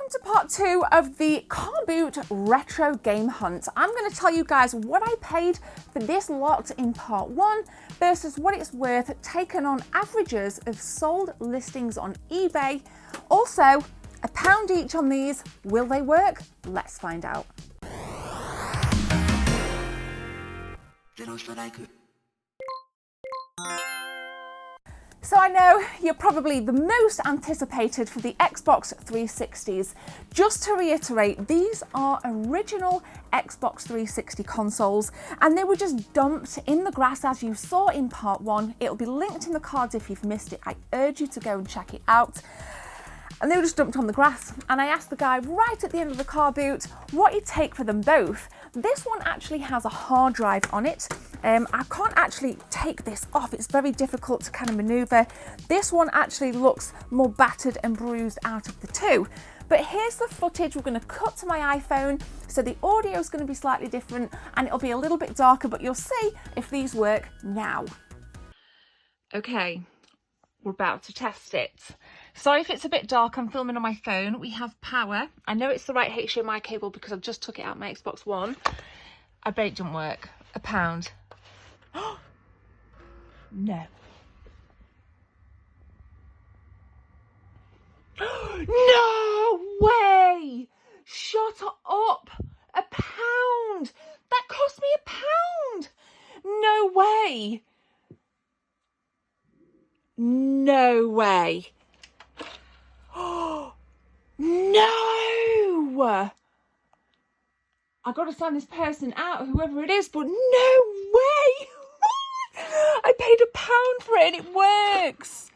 welcome to part 2 of the car boot retro game hunt. I'm going to tell you guys what I paid for this lot in part 1 versus what it's worth taken on averages of sold listings on eBay. Also, £1 each on these. Will they work? Let's find out. So I know you're probably the most anticipated for the Xbox 360s. Just to reiterate, these are original Xbox 360 consoles and they were just dumped in the grass as you saw in part 1. It'll be linked in the cards if you've missed it. I urge you to go and check it out. And they were just dumped on the grass. And I asked the guy right at the end of the car boot what he'd take for them both. This one actually has a hard drive on it. I can't actually take this off. It's very difficult to kind of maneuver. This one actually looks more battered and bruised out of the two. But here's the footage we're going to cut to my iPhone. So the audio is going to be slightly different and it'll be a little bit darker, but you'll see if these work now. Okay, we're about to test it. Sorry if it's a bit dark, I'm filming on my phone. We have power. I know it's the right HDMI cable because I just took it out my Xbox One. I bet it didn't work. £1. No. No way! Shut up! £1! That cost me £1! No way! No way! Oh no! I gotta sign this person out, whoever it is, but no way! I paid £1 for it and it works.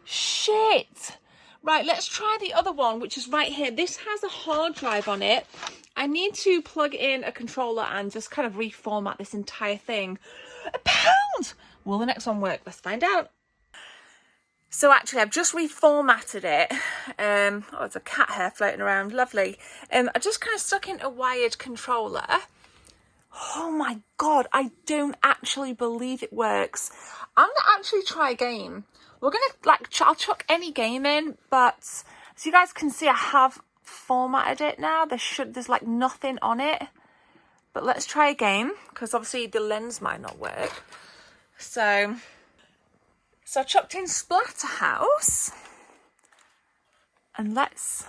Shit. Right, let's try the other one, which is right here. This has a hard drive on it. I need to plug in a controller and just kind of reformat this entire thing. £1! Will the next one work? Let's find out. So actually, I've just reformatted it. Oh, there's a cat hair floating around. Lovely. I just kind of stuck in a wired controller. Oh my God, I don't actually believe it works. I'm going to actually try a game. We're going to, I'll chuck any game in, but as you guys can see, I have formatted it now. There's like nothing on it. But let's try a game, because obviously the lens might not work. So I chucked in Splatterhouse, and let's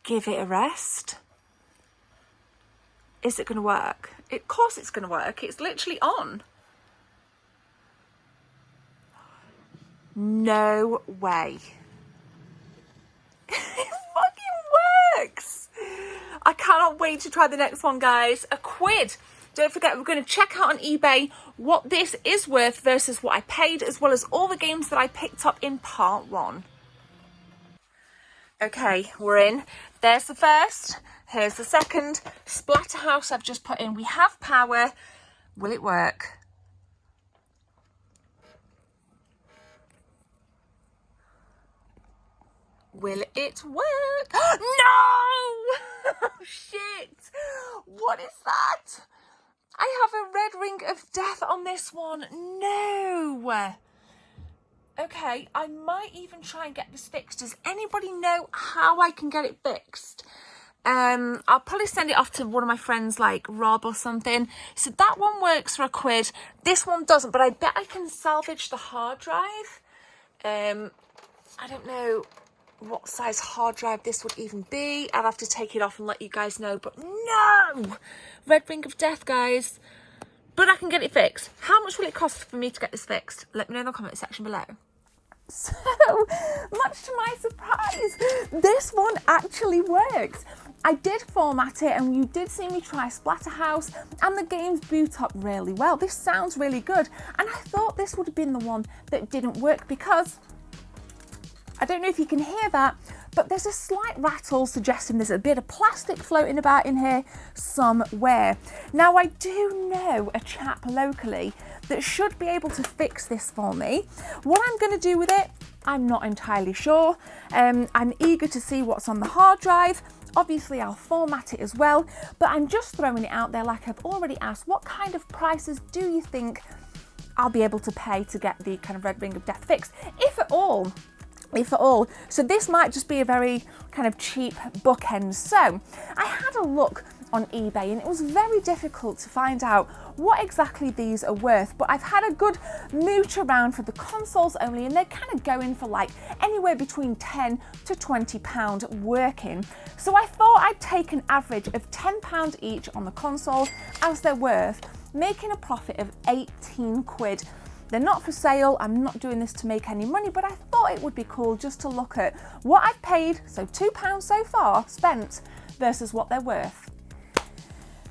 give it a rest. Is it going to work? Of course it's going to work. It's literally on. No way. It fucking works. I cannot wait to try the next one, guys. £1. Don't forget, we're going to check out on eBay what this is worth versus what I paid, as well as all the games that I picked up in part 1. Okay, we're in. There's the first. Here's the second. Splatterhouse I've just put in. We have power. Will it work? Will it work? No! Shit! What is that? I have a red ring of death on this one. No! Okay, I might even try and get this fixed. Does anybody know how I can get it fixed? I'll probably send it off to one of my friends like Rob or something. So that one works for £1. This one doesn't, but I bet I can salvage the hard drive. I don't know what size hard drive this would even be. I'll have to take it off and let you guys know, but no! Red ring of death, guys. But I can get it fixed. How much will it cost for me to get this fixed? Let me know in the comment section below. So, much to my surprise, this one actually works. I did format it and you did see me try Splatterhouse and the games boot up really well. This sounds really good. And I thought this would have been the one that didn't work because I don't know if you can hear that, but there's a slight rattle suggesting there's a bit of plastic floating about in here somewhere. Now, I do know a chap locally that should be able to fix this for me. What I'm going to do with it, I'm not entirely sure. I'm eager to see what's on the hard drive. Obviously, I'll format it as well, but I'm just throwing it out there like I've already asked. What kind of prices do you think I'll be able to pay to get the kind of red ring of death fixed, if at all? if at all. So this might just be a very kind of cheap bookend. So I had a look on eBay and it was very difficult to find out what exactly these are worth, but I've had a good mooch around for the consoles only, and they're kind of going for like anywhere between £10 to £20 working. So I thought I'd take an average of £10 each on the console as they're worth, making a profit of 18 quid. They're not for sale, I'm not doing this to make any money, but I thought it would be cool just to look at what I've paid, so £2 so far spent, versus what they're worth.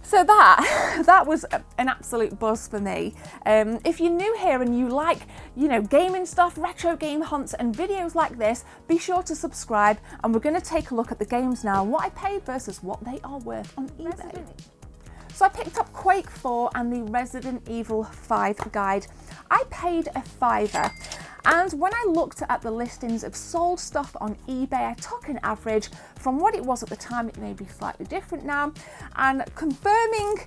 So that was an absolute buzz for me. If you're new here and you like, you know, gaming stuff, retro game hunts and videos like this, be sure to subscribe, and we're going to take a look at the games now, what I paid versus what they are worth on eBay. So I picked up Quake 4 and the Resident Evil 5 guide. I paid a £5, and when I looked at the listings of sold stuff on eBay, I took an average from what it was at the time. It may be slightly different now, and confirming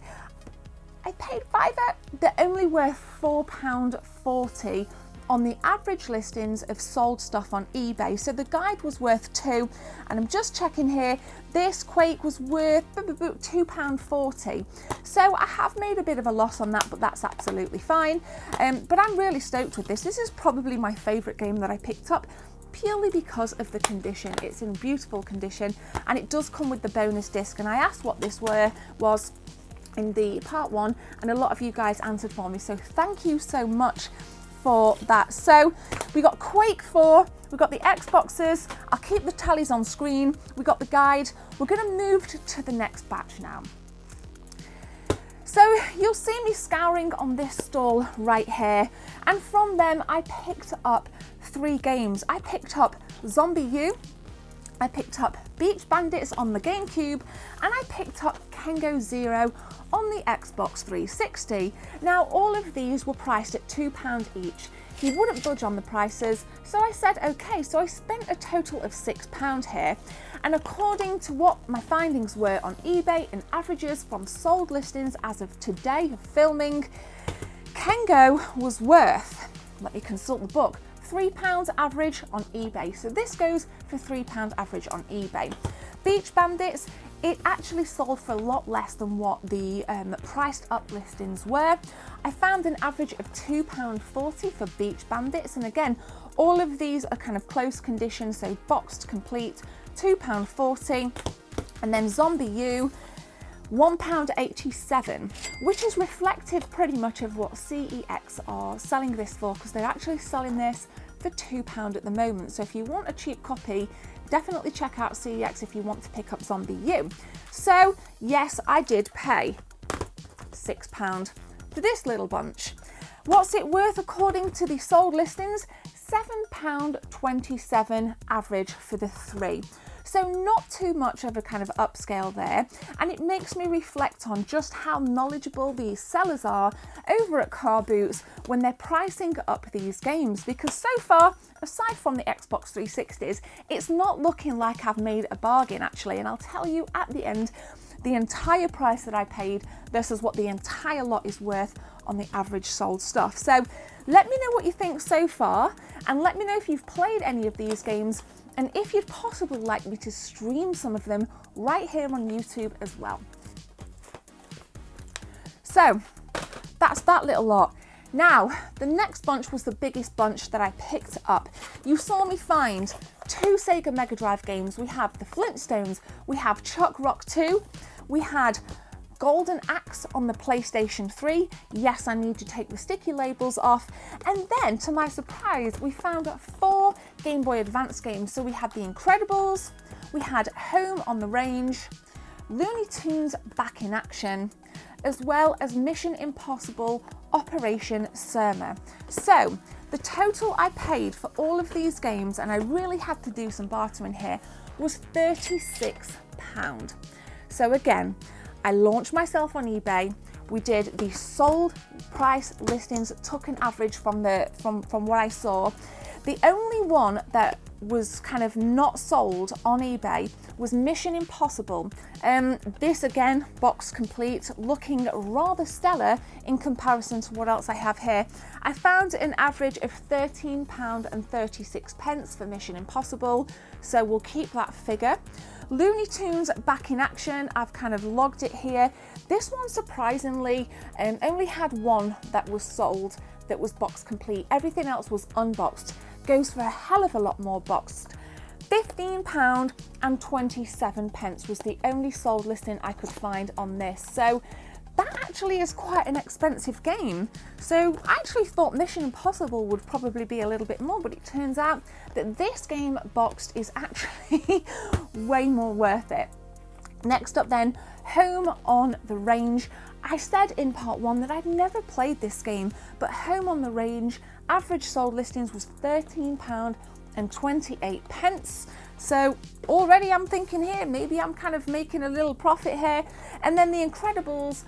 I paid £5. They're only worth £4.40 on the average listings of sold stuff on eBay. So the guide was worth £2, and I'm just checking here, this Quake was worth £2.40. So I have made a bit of a loss on that, but that's absolutely fine. But I'm really stoked with this. This is probably my favourite game that I picked up, purely because of the condition. It's in beautiful condition, and it does come with the bonus disc, and I asked what this was in the part 1, and a lot of you guys answered for me, so thank you so much for that. So we got Quake 4, we got the Xboxes, I'll keep the tallies on screen, we got the guide. We're going to move to the next batch now. So you'll see me scouring on this stall right here, and from them I picked up 3 games. I picked up Zombie U, I picked up Beach Bandits on the GameCube, and I picked up Kengo Zero on the Xbox 360. Now all of these were priced at £2 each. He wouldn't budge on the prices, so I said okay. So I spent a total of £6 here, and according to what my findings were on eBay and averages from sold listings as of today of filming, Kengo was worth, let me consult the book, £3 average on eBay. So this goes for £3 average on eBay. Beach Bandits, it actually sold for a lot less than what the priced up listings were. I found an average of £2.40 for Beach Bandits, and again, all of these are kind of close condition, so boxed complete, £2.40. And then Zombie U, £1.87, which is reflective pretty much of what CEX are selling this for, because they're actually selling this for £2 at the moment. So if you want a cheap copy, definitely check out CEX if you want to pick up Zombie U. So yes, I did pay £6 for this little bunch. What's it worth according to the sold listings? £7.27 average for the 3. So not too much of a kind of upscale there, and it makes me reflect on just how knowledgeable these sellers are over at Car Boots when they're pricing up these games, because so far, aside from the Xbox 360s, it's not looking like I've made a bargain actually, and I'll tell you at the end the entire price that I paid versus what the entire lot is worth on the average sold stuff. So let me know what you think so far, and let me know if you've played any of these games, and if you'd possibly like me to stream some of them right here on YouTube as well. So that's that little lot. Now, the next bunch was the biggest bunch that I picked up. You saw me find 2 Sega Mega Drive games. We have the Flintstones, we have Chuck Rock 2, we had Golden Axe on the PlayStation 3. Yes, I need to take the sticky labels off. And then, to my surprise, we found 4 Game Boy Advance games. So we had The Incredibles, we had Home on the Range, Looney Tunes Back in Action, as well as Mission Impossible Operation Surma. So the total I paid for all of these games, and I really had to do some bartering here, was £36. So again, I launched myself on eBay. We did the sold price listings, took an average from what I saw. The only one that was kind of not sold on eBay was Mission Impossible. This again, box complete, looking rather stellar in comparison to what else I have here. I found an average of £13.36 for Mission Impossible, so we'll keep that figure. Looney Tunes Back in Action, I've kind of logged it here. This one surprisingly only had one that was sold that was box complete. Everything else was unboxed. Goes for a hell of a lot more boxed. £15.27 was the only sold listing I could find on this. So that actually is quite an expensive game. So I actually thought Mission Impossible would probably be a little bit more, but it turns out that this game boxed is actually way more worth it. Next up then, Home on the Range. I said in part one that I'd never played this game, but Home on the Range, average sold listings was £13.28. So already I'm thinking here, maybe I'm kind of making a little profit here. And then The Incredibles,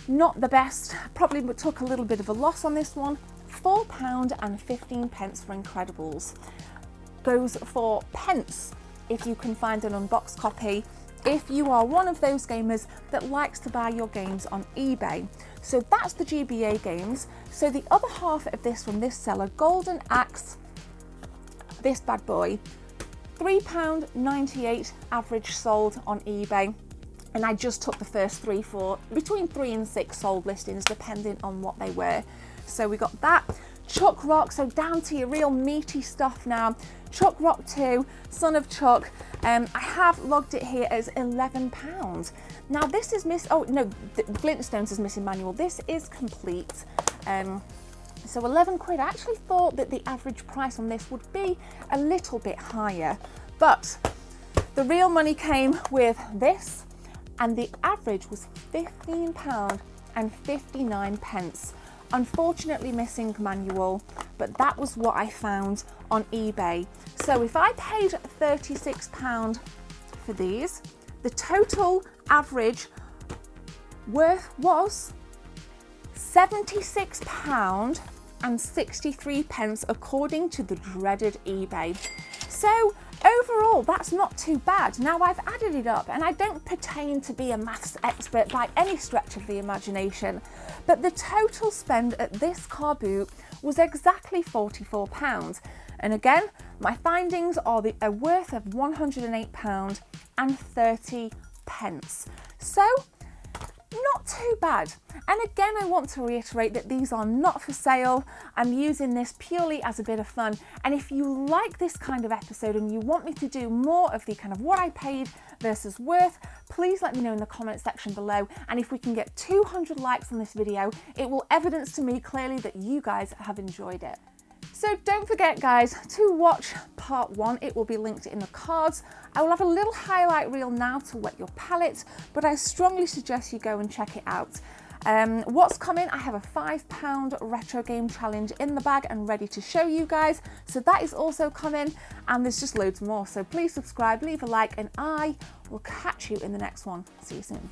not the best, probably took a little bit of a loss on this one. £4.15 for Incredibles. Goes for pence if you can find an unboxed copy, if you are one of those gamers that likes to buy your games on eBay. So that's the GBA games. So the other half of this from this seller, Golden Axe, this bad boy, £3.98 average sold on eBay. And I just took the first three for between 3 and 6 sold listings, depending on what they were. So we got that. Chuck Rock, so down to your real meaty stuff now. Chuck Rock 2, Son of Chuck. I have logged it here as £11. Now this is oh no, Flintstones is missing manual. This is complete. So 11 quid. I actually thought that the average price on this would be a little bit higher, but the real money came with this, and the average was £15.59. Unfortunately missing manual, but that was what I found on eBay. So if I paid £36 for these, the total average worth was £76.63 according to the dreaded eBay. So overall, that's not too bad. Now I've added it up, and I don't pertain to be a maths expert by any stretch of the imagination, but the total spend at this car boot was exactly £44. And again, my findings are a worth of £108.30. So not too bad. And again, I want to reiterate that these are not for sale. I'm using this purely as a bit of fun. And if you like this kind of episode and you want me to do more of the kind of what I paid versus worth, please let me know in the comment section below. And if we can get 200 likes on this video, it will evidence to me clearly that you guys have enjoyed it. So don't forget, guys, to watch part 1. It will be linked in the cards. I will have a little highlight reel now to whet your palate, but I strongly suggest you go and check it out. What's coming? I have a £5 retro game challenge in the bag and ready to show you guys. So that is also coming, and there's just loads more. So please subscribe, leave a like, and I will catch you in the next one. See you soon.